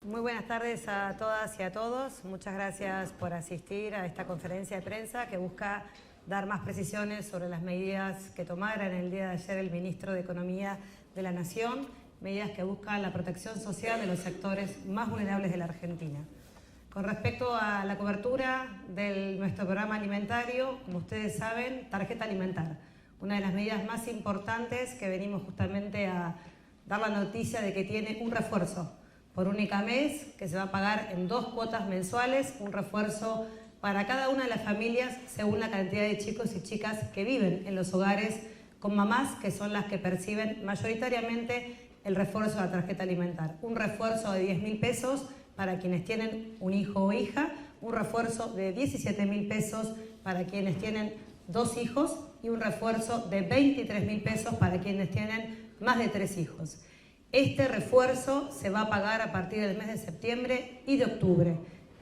Muy buenas tardes a todas y a todos. Muchas gracias por asistir a esta conferencia de prensa que busca dar más precisiones sobre las medidas que tomara en el día de ayer el ministro de Economía de la Nación, medidas que buscan la protección social de los sectores más vulnerables de la Argentina. Con respecto a la cobertura de nuestro programa alimentario, como ustedes saben, tarjeta alimentar, una de las medidas más importantes que venimos justamente a dar la noticia de que tiene un refuerzo por única mes, que se va a pagar en 2 cuotas mensuales, un refuerzo para cada una de las familias según la cantidad de chicos y chicas que viven en los hogares con mamás, que son las que perciben mayoritariamente el refuerzo de la tarjeta alimentar. Un refuerzo de 10.000 pesos para quienes tienen un hijo o hija, un refuerzo de 17.000 pesos para quienes tienen 2 hijos y un refuerzo de 23.000 pesos para quienes tienen más de 3 hijos. Este refuerzo se va a pagar a partir del mes de septiembre y de octubre.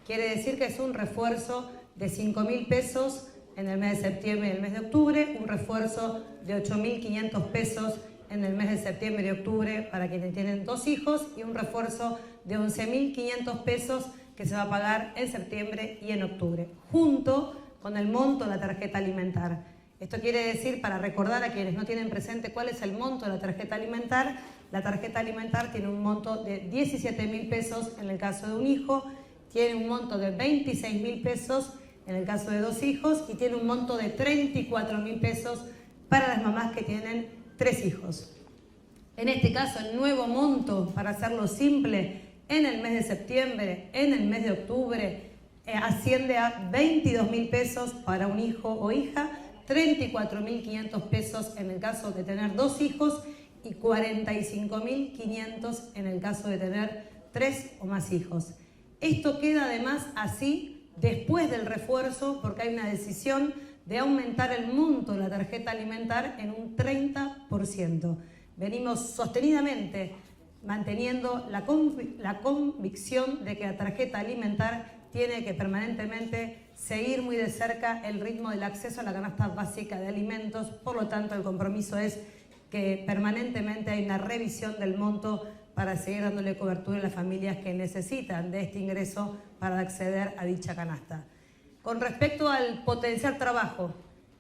Quiere decir que es un refuerzo de 5.000 pesos en el mes de septiembre y el mes de octubre, un refuerzo de 8.500 pesos en el mes de septiembre y octubre para quienes tienen 2 hijos y un refuerzo de 11.500 pesos que se va a pagar en septiembre y en octubre, junto con el monto de la tarjeta alimentar. Esto quiere decir, para recordar a quienes no tienen presente cuál es el monto de la tarjeta alimentar tiene un monto de 17.000 pesos en el caso de un hijo, tiene un monto de 26.000 pesos en el caso de 2 hijos y tiene un monto de 34.000 pesos para las mamás que tienen 3 hijos. En este caso, el nuevo monto, para hacerlo simple, en el mes de septiembre, en el mes de octubre, asciende a 22.000 pesos para un hijo o hija, 34.500 pesos en el caso de tener 2 hijos y 45.500 en el caso de tener 3 o más hijos. Esto queda además así después del refuerzo porque hay una decisión de aumentar el monto de la tarjeta alimentar en un 30%. Venimos sostenidamente manteniendo la convicción de que la tarjeta alimentar tiene que permanentemente seguir muy de cerca el ritmo del acceso a la canasta básica de alimentos. Por lo tanto, el compromiso es que permanentemente hay una revisión del monto para seguir dándole cobertura a las familias que necesitan de este ingreso para acceder a dicha canasta. Con respecto al potenciar trabajo,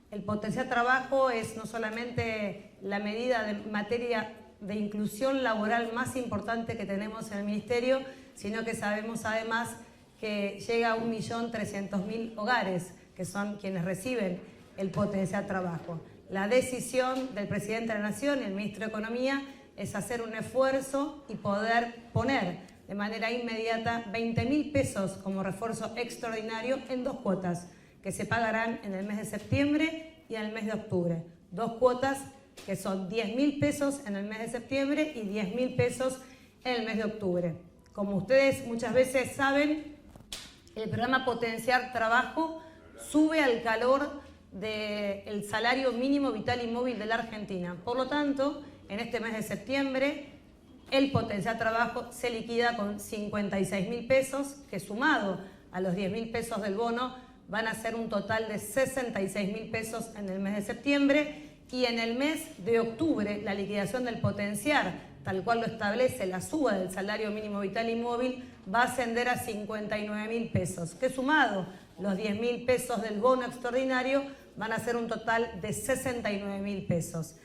el potenciar trabajo es no solamente la medida de materia de inclusión laboral más importante que tenemos en el Ministerio, sino que sabemos además que llega a 1.300.000 hogares, que son quienes reciben el potenciar trabajo. La decisión del presidente de la Nación y el ministro de Economía es hacer un esfuerzo y poder poner de manera inmediata 20.000 pesos como refuerzo extraordinario en 2 cuotas, que se pagarán en el mes de septiembre y en el mes de octubre. 2 cuotas que son 10.000 pesos en el mes de septiembre y 10.000 pesos en el mes de octubre. Como ustedes muchas veces saben, el programa Potenciar Trabajo sube al calor del salario mínimo vital y móvil de la Argentina. Por lo tanto, en este mes de septiembre, el Potenciar Trabajo se liquida con 56.000 pesos, que sumado a los 10.000 pesos del bono, van a ser un total de 66.000 pesos en el mes de septiembre. Y en el mes de octubre, la liquidación del Potenciar, tal cual lo establece la suba del salario mínimo vital y móvil, va a ascender a 59.000 pesos, que sumado los 10.000 pesos del bono extraordinario van a ser un total de 69.000 pesos,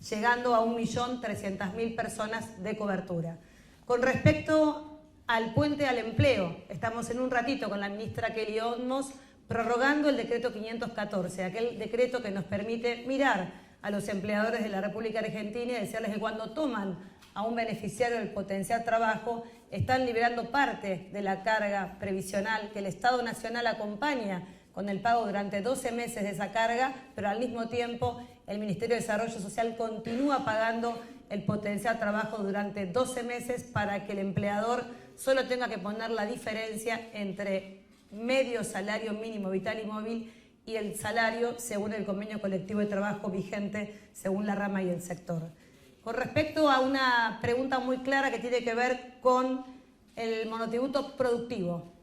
llegando a 1.300.000 personas de cobertura. Con respecto al puente al empleo, estamos en un ratito con la ministra Kelly Olmos prorrogando el decreto 514, aquel decreto que nos permite mirar a los empleadores de la República Argentina y decirles que cuando toman a un beneficiario del potenciar trabajo, están liberando parte de la carga previsional que el Estado Nacional acompaña con el pago durante 12 meses de esa carga, pero al mismo tiempo el Ministerio de Desarrollo Social continúa pagando el potenciar trabajo durante 12 meses para que el empleador solo tenga que poner la diferencia entre medio salario mínimo vital y móvil y el salario según el convenio colectivo de trabajo vigente según la rama y el sector. Con respecto a una pregunta muy clara que tiene que ver con el monotributo productivo.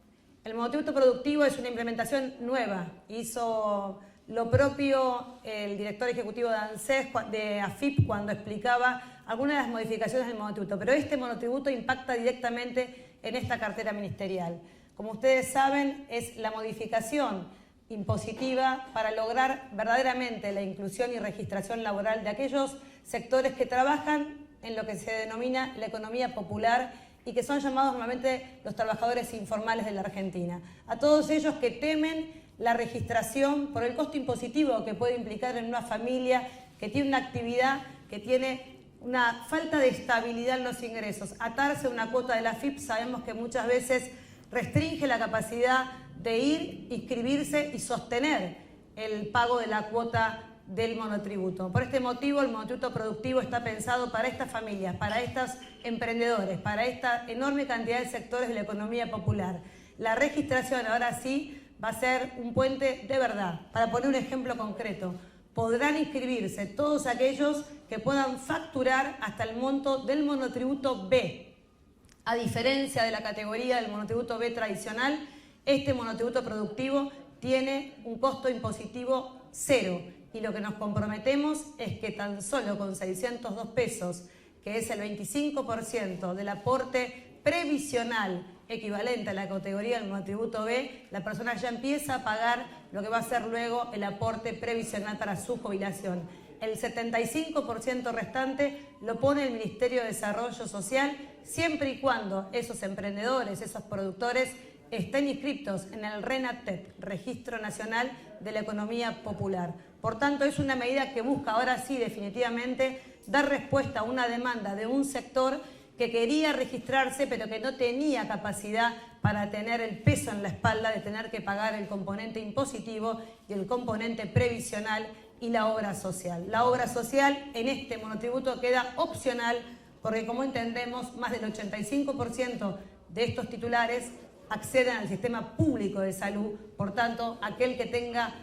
El monotributo productivo es una implementación nueva. Hizo Lo propio el director ejecutivo de ANSES, de AFIP, cuando explicaba algunas de las modificaciones del monotributo, pero este monotributo impacta directamente en esta cartera ministerial. Como ustedes saben, es la modificación impositiva para lograr verdaderamente la inclusión y registración laboral de aquellos sectores que trabajan en lo que se denomina la economía popular y que son llamados normalmente los trabajadores informales de la Argentina. A todos ellos que temen la registración por el costo impositivo que puede implicar en una familia que tiene una actividad, que tiene una falta de estabilidad en los ingresos. Atarse a una cuota de la AFIP sabemos que muchas veces restringe la capacidad de ir, inscribirse y sostener el pago de la cuota del monotributo. Por este motivo, el monotributo productivo está pensado para estas familias, para estos emprendedores, para esta enorme cantidad de sectores de la economía popular. La registración, ahora sí, va a ser un puente de verdad. Para poner un ejemplo concreto, podrán inscribirse todos aquellos que puedan facturar hasta el monto del monotributo B. A diferencia de la categoría del monotributo B tradicional, este monotributo productivo tiene un costo impositivo cero y lo que nos comprometemos es que tan solo con 602 pesos, que es el 25% del aporte previsional equivalente a la categoría del monotributo B, la persona ya empieza a pagar lo que va a ser luego el aporte previsional para su jubilación. El 75% restante lo pone el Ministerio de Desarrollo Social, siempre y cuando esos emprendedores, esos productores, estén inscritos en el RENATEP, Registro Nacional de la Economía Popular. Por tanto, es una medida que busca ahora sí definitivamente dar respuesta a una demanda de un sector que quería registrarse pero que no tenía capacidad para tener el peso en la espalda de tener que pagar el componente impositivo y el componente previsional y la obra social. La obra social en este monotributo queda opcional porque, como entendemos, más del 85% de estos titulares acceden al sistema público de salud. Por tanto, aquel que tenga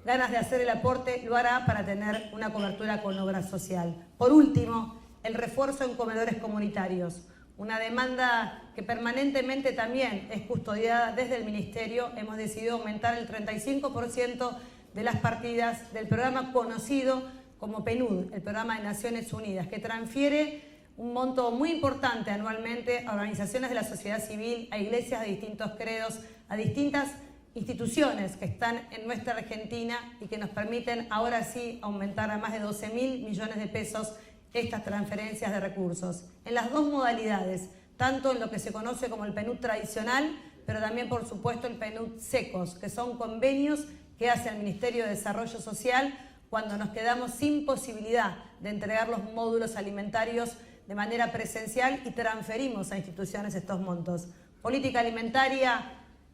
ganas de hacer el aporte lo hará para tener una cobertura con obra social. Por último, el refuerzo en comedores comunitarios, una demanda que permanentemente también es custodiada desde el Ministerio. Hemos decidido aumentar el 35% de las partidas del programa conocido como PNUD, el Programa de Naciones Unidas, que transfiere un monto muy importante anualmente a organizaciones de la sociedad civil, a iglesias de distintos credos, a distintas instituciones que están en nuestra Argentina y que nos permiten ahora sí aumentar a más de 12.000 millones de pesos estas transferencias de recursos. En las dos modalidades, tanto en lo que se conoce como el PNUD tradicional, pero también por supuesto el PNUD secos, que son convenios que hace el Ministerio de Desarrollo Social cuando nos quedamos sin posibilidad de entregar los módulos alimentarios de manera presencial y transferimos a instituciones estos montos. Política alimentaria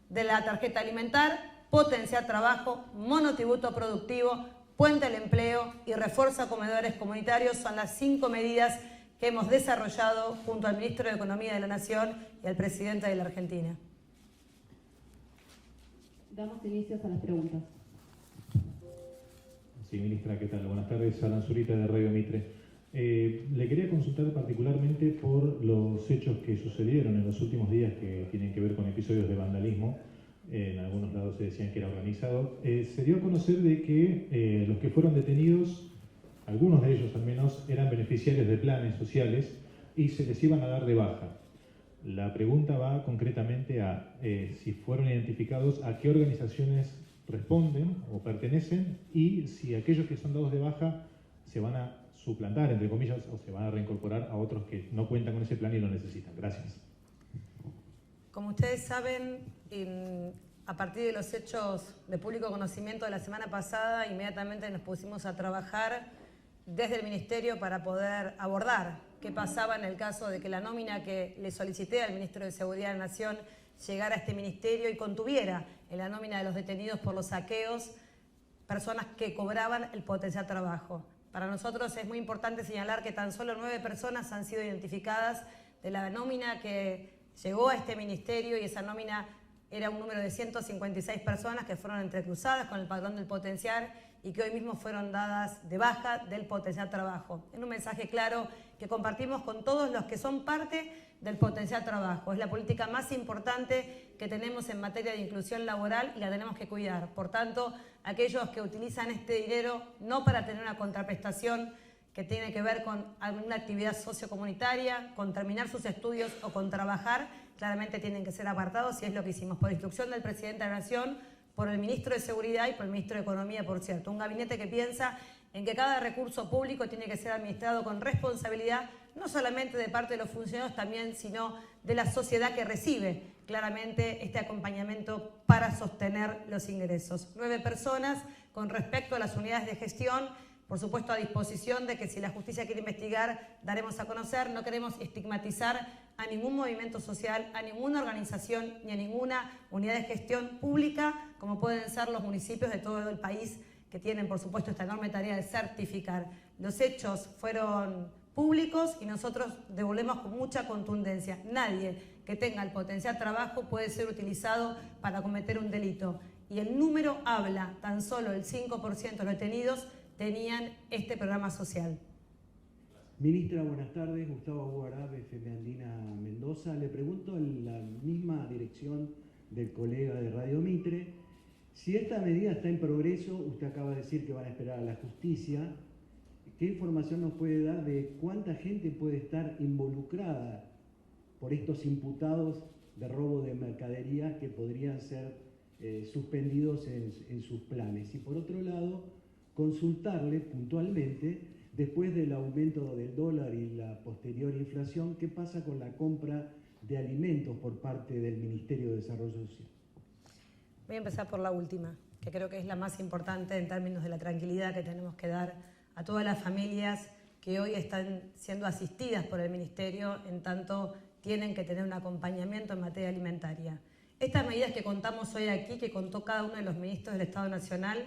de la tarjeta alimentar, potenciar trabajo, monotributo productivo, puente al empleo y refuerzo a comedores comunitarios son las 5 medidas que hemos desarrollado junto al Ministro de Economía de la Nación y al Presidente de la Argentina. Damos inicio a las preguntas. Sí, ministra, ¿qué tal? Buenas tardes, Alan Zurita de Radio Mitre. Le quería consultar particularmente por los hechos que sucedieron en los últimos días que tienen que ver con episodios de vandalismo. En algunos lados se decían que era organizado. Se dio a conocer de que los que fueron detenidos, algunos de ellos al menos, eran beneficiarios de planes sociales y se les iban a dar de baja. La pregunta va concretamente a si fueron identificados a qué organizaciones responden o pertenecen y si aquellos que son dados de baja se van a suplantar, entre comillas, o se van a reincorporar a otros que no cuentan con ese plan y lo necesitan. Gracias. Como ustedes saben, a partir de los hechos de público conocimiento de la semana pasada, inmediatamente nos pusimos a trabajar desde el Ministerio para poder abordar qué pasaba en el caso de que la nómina que le solicité al Ministro de Seguridad de la Nación llegara a este Ministerio y contuviera en la nómina de los detenidos por los saqueos personas que cobraban el potencial trabajo. Para nosotros es muy importante señalar que tan solo 9 personas han sido identificadas de la nómina que llegó a este Ministerio y esa nómina era un número de 156 personas que fueron entrecruzadas con el padrón del potenciar y que hoy mismo fueron dadas de baja del potencial trabajo. Es un mensaje claro que compartimos con todos los que son parte del potencial trabajo. Es la política más importante que tenemos en materia de inclusión laboral y la tenemos que cuidar. Por tanto, aquellos que utilizan este dinero no para tener una contraprestación que tiene que ver con alguna actividad sociocomunitaria, con terminar sus estudios o con trabajar, claramente tienen que ser apartados y es lo que hicimos por instrucción del Presidente de la Nación, por el Ministro de Seguridad y por el Ministro de Economía, por cierto. Un gabinete que piensa en que cada recurso público tiene que ser administrado con responsabilidad, no solamente de parte de los funcionarios también, sino de la sociedad que recibe claramente este acompañamiento para sostener los ingresos. 9 personas con respecto a las unidades de gestión, por supuesto a disposición de que si la justicia quiere investigar, daremos a conocer. No queremos estigmatizar a ningún movimiento social, a ninguna organización ni a ninguna unidad de gestión pública, como pueden ser los municipios de todo el país que tienen, por supuesto, esta enorme tarea de certificar. Los hechos fueron públicos y nosotros devolvemos con mucha contundencia. Nadie que tenga el potencial trabajo puede ser utilizado para cometer un delito. Y el número habla, tan solo el 5% de los detenidos tenían este programa social. Ministra, buenas tardes. Gustavo Guarab, FM Andina Mendoza. Le pregunto en la misma dirección del colega de Radio Mitre. Si esta medida está en progreso, usted acaba de decir que van a esperar a la justicia. ¿Qué información nos puede dar de cuánta gente puede estar involucrada por estos imputados de robo de mercadería que podrían ser suspendidos en sus planes? Y por otro lado, consultarle puntualmente, después del aumento del dólar y la posterior inflación, ¿qué pasa con la compra de alimentos por parte del Ministerio de Desarrollo Social? Voy a empezar por la última, que creo que es la más importante en términos de la tranquilidad que tenemos que dar a todas las familias que hoy están siendo asistidas por el Ministerio, en tanto tienen que tener un acompañamiento en materia alimentaria. Estas medidas que contamos hoy aquí, que contó cada uno de los ministros del Estado Nacional,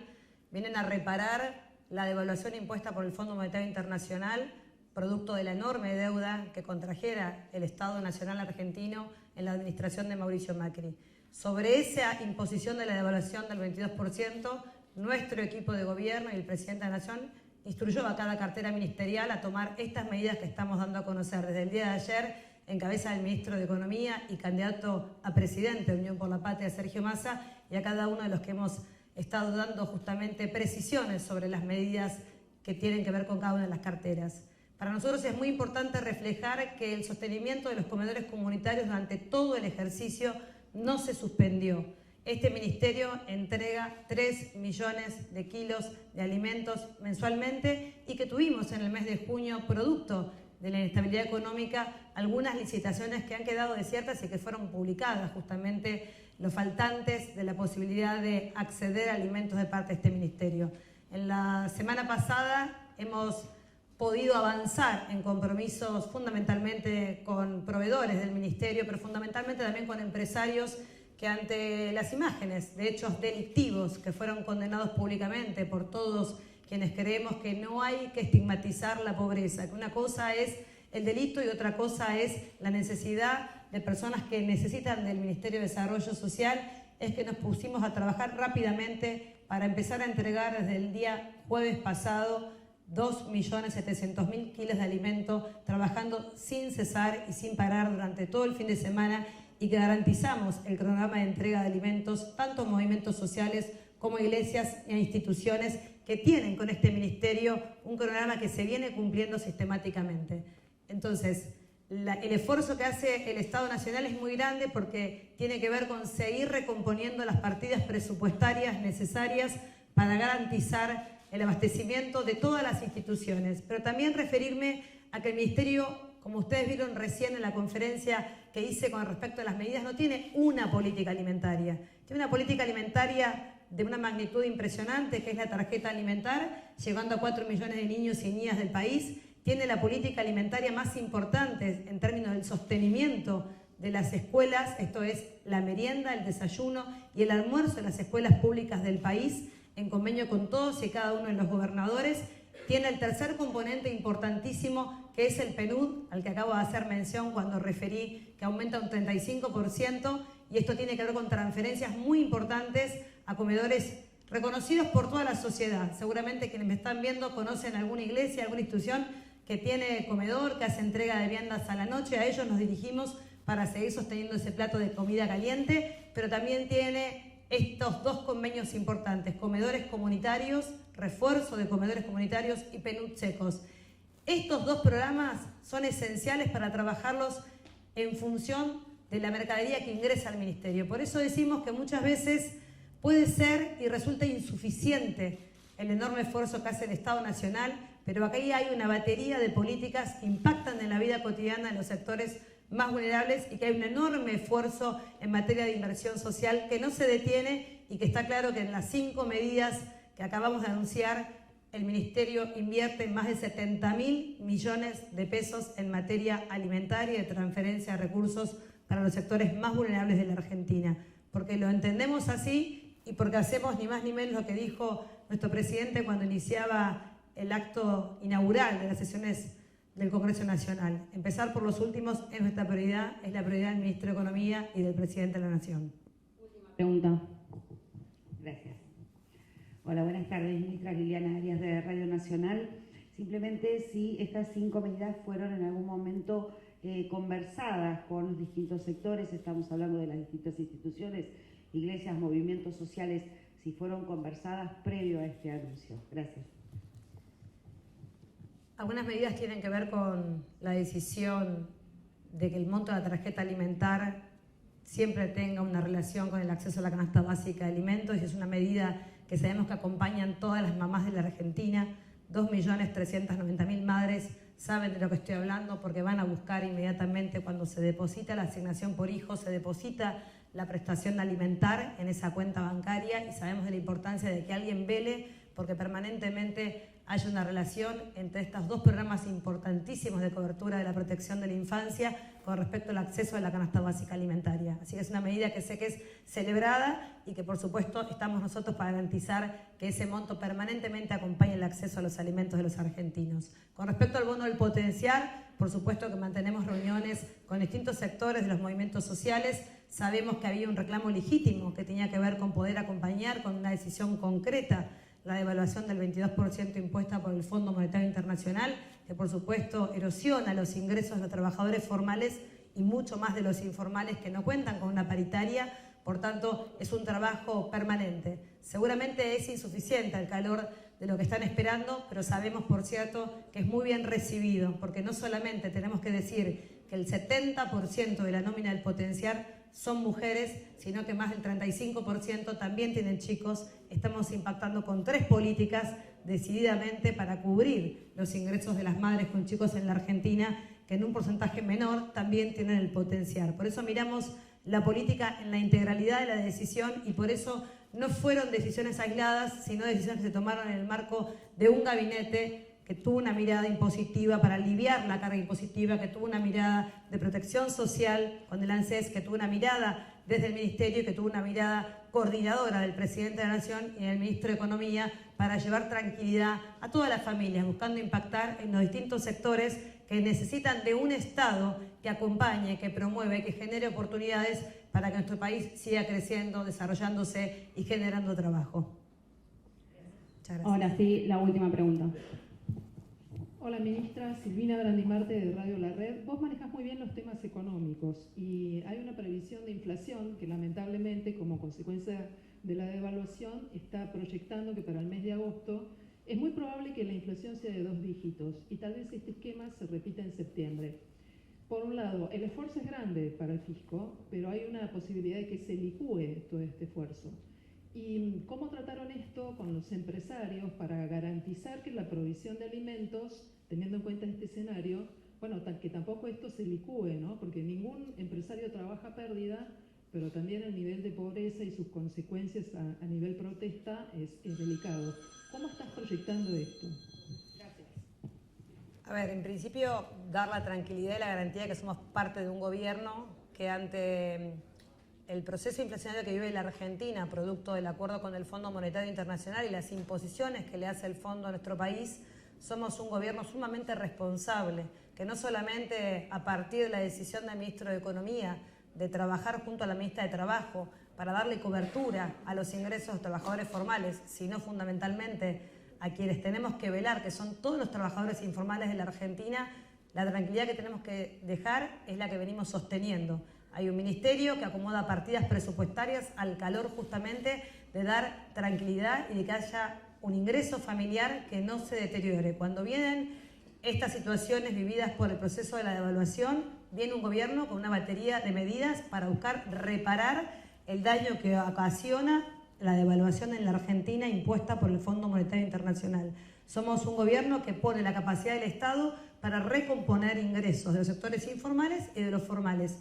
vienen a reparar la devaluación impuesta por el Fondo Monetario Internacional, producto de la enorme deuda que contrajera el Estado Nacional argentino en la administración de Mauricio Macri. Sobre esa imposición de la devaluación del 22%, nuestro equipo de gobierno y el Presidente de la Nación instruyó a cada cartera ministerial a tomar estas medidas que estamos dando a conocer. Desde el día de ayer, en cabeza del Ministro de Economía y candidato a Presidente de Unión por la Patria, Sergio Massa, y a cada uno de los que hemos estado dando justamente precisiones sobre las medidas que tienen que ver con cada una de las carteras. Para nosotros es muy importante reflejar que el sostenimiento de los comedores comunitarios durante todo el ejercicio no se suspendió. Este ministerio entrega 3 millones de kilos de alimentos mensualmente y que tuvimos en el mes de junio, producto de la inestabilidad económica, algunas licitaciones que han quedado desiertas y que fueron publicadas justamente los faltantes de la posibilidad de acceder a alimentos de parte de este ministerio. En la semana pasada hemos podido avanzar en compromisos fundamentalmente con proveedores del ministerio, pero fundamentalmente también con empresarios que ante las imágenes de hechos delictivos que fueron condenados públicamente por todos quienes creemos que no hay que estigmatizar la pobreza, que una cosa es el delito y otra cosa es la necesidad de personas que necesitan del Ministerio de Desarrollo Social, es que nos pusimos a trabajar rápidamente para empezar a entregar desde el día jueves pasado 2.700.000 kilos de alimento, trabajando sin cesar y sin parar durante todo el fin de semana, y que garantizamos el cronograma de entrega de alimentos tanto a movimientos sociales como a iglesias e instituciones que tienen con este ministerio un cronograma que se viene cumpliendo sistemáticamente. Entonces, el esfuerzo que hace el Estado Nacional es muy grande porque tiene que ver con seguir recomponiendo las partidas presupuestarias necesarias para garantizar el abastecimiento de todas las instituciones, pero también referirme a que el Ministerio, como ustedes vieron recién en la conferencia que hice con respecto a las medidas, no tiene una política alimentaria, tiene una política alimentaria de una magnitud impresionante, que es la tarjeta alimentar, llegando a 4 millones de niños y niñas del país, tiene la política alimentaria más importante en términos del sostenimiento de las escuelas, esto es la merienda, el desayuno y el almuerzo de las escuelas públicas del país, en convenio con todos y cada uno de los gobernadores. Tiene el tercer componente importantísimo, que es el PNUD, al que acabo de hacer mención cuando referí que aumenta un 35%, y esto tiene que ver con transferencias muy importantes a comedores reconocidos por toda la sociedad. Seguramente quienes me están viendo conocen alguna iglesia, alguna institución que tiene comedor, que hace entrega de viandas a la noche. A ellos nos dirigimos para seguir sosteniendo ese plato de comida caliente, pero también tiene estos dos convenios importantes: comedores comunitarios, refuerzo de comedores comunitarios y PNUD secos. Estos dos programas son esenciales para trabajarlos en función de la mercadería que ingresa al Ministerio. Por eso decimos que muchas veces puede ser y resulta insuficiente el enorme esfuerzo que hace el Estado Nacional, pero aquí hay una batería de políticas que impactan en la vida cotidiana de los sectores más vulnerables y que hay un enorme esfuerzo en materia de inversión social que no se detiene y que está claro que en las 5 medidas que acabamos de anunciar, el Ministerio invierte más de 70.000 millones de pesos en materia alimentaria y de transferencia de recursos para los sectores más vulnerables de la Argentina, porque lo entendemos así y porque hacemos ni más ni menos lo que dijo nuestro presidente cuando iniciaba el acto inaugural de las sesiones del Congreso Nacional. Empezar por los últimos es nuestra prioridad, es la prioridad del Ministro de Economía y del Presidente de la Nación. Última pregunta. Gracias. Hola, buenas tardes, ministra Liliana Arias de Radio Nacional. Simplemente si estas 5 medidas fueron en algún momento conversadas con los distintos sectores, estamos hablando de las distintas instituciones, iglesias, movimientos sociales, si fueron conversadas previo a este anuncio. Gracias. Algunas medidas tienen que ver con la decisión de que el monto de la tarjeta alimentar siempre tenga una relación con el acceso a la canasta básica de alimentos, y es una medida que sabemos que acompañan todas las mamás de la Argentina. 2.390.000 madres saben de lo que estoy hablando porque van a buscar inmediatamente cuando se deposita la asignación por hijo, se deposita la prestación alimentar en esa cuenta bancaria, y sabemos de la importancia de que alguien vele porque permanentemente hay una relación entre estos dos programas importantísimos de cobertura de la protección de la infancia con respecto al acceso a la canasta básica alimentaria. Así que es una medida que sé que es celebrada y que por supuesto estamos nosotros para garantizar que ese monto permanentemente acompañe el acceso a los alimentos de los argentinos. Con respecto al bono del potenciar, por supuesto que mantenemos reuniones con distintos sectores de los movimientos sociales. Sabemos que había un reclamo legítimo que tenía que ver con poder acompañar con una decisión concreta la devaluación del 22% impuesta por el Fondo Monetario Internacional, que por supuesto erosiona los ingresos de los trabajadores formales y mucho más de los informales que no cuentan con una paritaria. Por tanto, es un trabajo permanente. Seguramente es insuficiente al calor de lo que están esperando, pero sabemos, por cierto, que es muy bien recibido, porque no solamente tenemos que decir que el 70% de la nómina del potenciar son mujeres, sino que más del 35% también tienen chicos. Estamos impactando con 3 políticas decididamente para cubrir los ingresos de las madres con chicos en la Argentina, que en un porcentaje menor también tienen el potenciar. Por eso miramos la política en la integralidad de la decisión, y por eso no fueron decisiones aisladas, sino decisiones que se tomaron en el marco de un gabinete que tuvo una mirada impositiva para aliviar la carga impositiva, que tuvo una mirada de protección social con el ANSES, que tuvo una mirada desde el Ministerio y que tuvo una mirada coordinadora del Presidente de la Nación y del Ministro de Economía para llevar tranquilidad a todas las familias, buscando impactar en los distintos sectores que necesitan de un Estado que acompañe, que promueve, que genere oportunidades para que nuestro país siga creciendo, desarrollándose y generando trabajo. Muchas gracias. Ahora sí, la última pregunta. Hola, ministra. Silvina Brandimarte de Radio La Red. Vos manejás muy bien los temas económicos y hay una previsión de inflación que lamentablemente, como consecuencia de la devaluación, está proyectando que para el mes de agosto es muy probable que la inflación sea de 2 dígitos y tal vez este esquema se repita en septiembre. Por un lado, el esfuerzo es grande para el fisco, pero hay una posibilidad de que se licúe todo este esfuerzo. ¿Y cómo trataron esto con los empresarios para garantizar que la provisión de alimentos, teniendo en cuenta este escenario, bueno, que tampoco esto se licúe, ¿no? Porque ningún empresario trabaja a pérdida, pero también el nivel de pobreza y sus consecuencias a nivel protesta es delicado. ¿Cómo estás proyectando esto? Gracias. A ver, en principio, dar la tranquilidad y la garantía de que somos parte de un gobierno que ante el proceso inflacionario que vive la Argentina, producto del acuerdo con el Fondo Monetario Internacional y las imposiciones que le hace el fondo a nuestro país, somos un gobierno sumamente responsable, que no solamente a partir de la decisión del Ministro de Economía de trabajar junto a la ministra de Trabajo para darle cobertura a los ingresos de los trabajadores formales, sino fundamentalmente a quienes tenemos que velar, que son todos los trabajadores informales de la Argentina, la tranquilidad que tenemos que dejar es la que venimos sosteniendo. Hay un ministerio que acomoda partidas presupuestarias al calor justamente de dar tranquilidad y de que haya un ingreso familiar que no se deteriore. Cuando vienen estas situaciones vividas por el proceso de la devaluación, viene un gobierno con una batería de medidas para buscar reparar el daño que ocasiona la devaluación en la Argentina impuesta por el Fondo Monetario Internacional. Somos un gobierno que pone la capacidad del Estado para recomponer ingresos de los sectores informales y de los formales.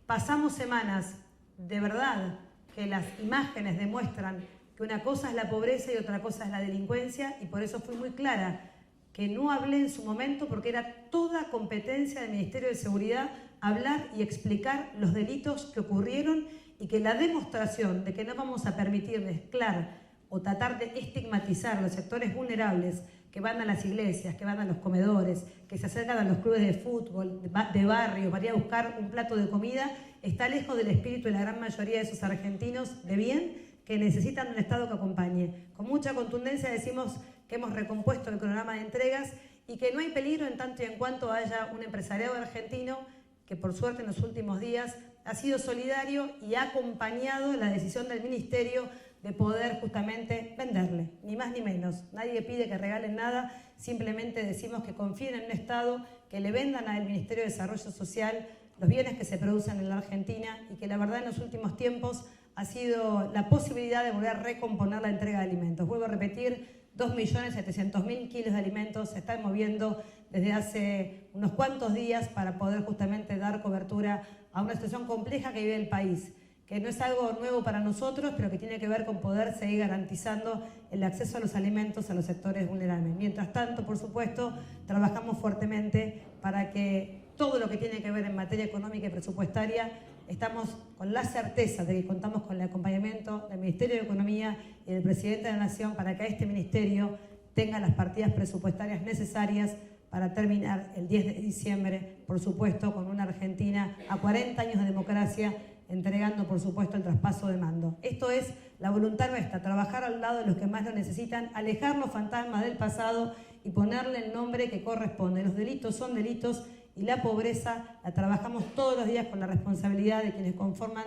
Pasamos semanas, de verdad, que las imágenes demuestran que una cosa es la pobreza y otra cosa es la delincuencia, y por eso fui muy clara que no hablé en su momento porque era toda competencia del Ministerio de Seguridad hablar y explicar los delitos que ocurrieron y que la demostración de que no vamos a permitir mezclar o tratar de estigmatizar a los sectores vulnerables que van a las iglesias, que van a los comedores, que se acercan a los clubes de fútbol, de barrio, para ir a buscar un plato de comida, está lejos del espíritu de la gran mayoría de esos argentinos de bien que necesitan un Estado que acompañe. Con mucha contundencia decimos que hemos recompuesto el cronograma de entregas y que no hay peligro en tanto y en cuanto haya un empresariado argentino que por suerte en los últimos días ha sido solidario y ha acompañado la decisión del Ministerio de poder justamente venderle, ni más ni menos. Nadie pide que regalen nada, simplemente decimos que confíen en un Estado, que le vendan al Ministerio de Desarrollo Social los bienes que se producen en la Argentina y que la verdad en los últimos tiempos ha sido la posibilidad de volver a recomponer la entrega de alimentos. Vuelvo a repetir, 2.700.000 kilos de alimentos se están moviendo desde hace unos cuantos días para poder justamente dar cobertura a una situación compleja que vive el país, que no es algo nuevo para nosotros, pero que tiene que ver con poder seguir garantizando el acceso a los alimentos a los sectores vulnerables. Mientras tanto, por supuesto, trabajamos fuertemente para que todo lo que tiene que ver en materia económica y presupuestaria, estamos con la certeza de que contamos con el acompañamiento del Ministerio de Economía y del Presidente de la Nación para que este Ministerio tenga las partidas presupuestarias necesarias para terminar el 10 de diciembre, por supuesto, con una Argentina a 40 años de democracia, entregando, por supuesto, el traspaso de mando. Esto es la voluntad nuestra, trabajar al lado de los que más lo necesitan, alejar los fantasmas del pasado y ponerle el nombre que corresponde. Los delitos son delitos y la pobreza la trabajamos todos los días con la responsabilidad de quienes conforman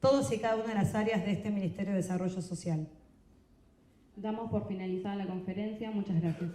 todos y cada una de las áreas de este Ministerio de Desarrollo Social. Damos por finalizada la conferencia. Muchas gracias.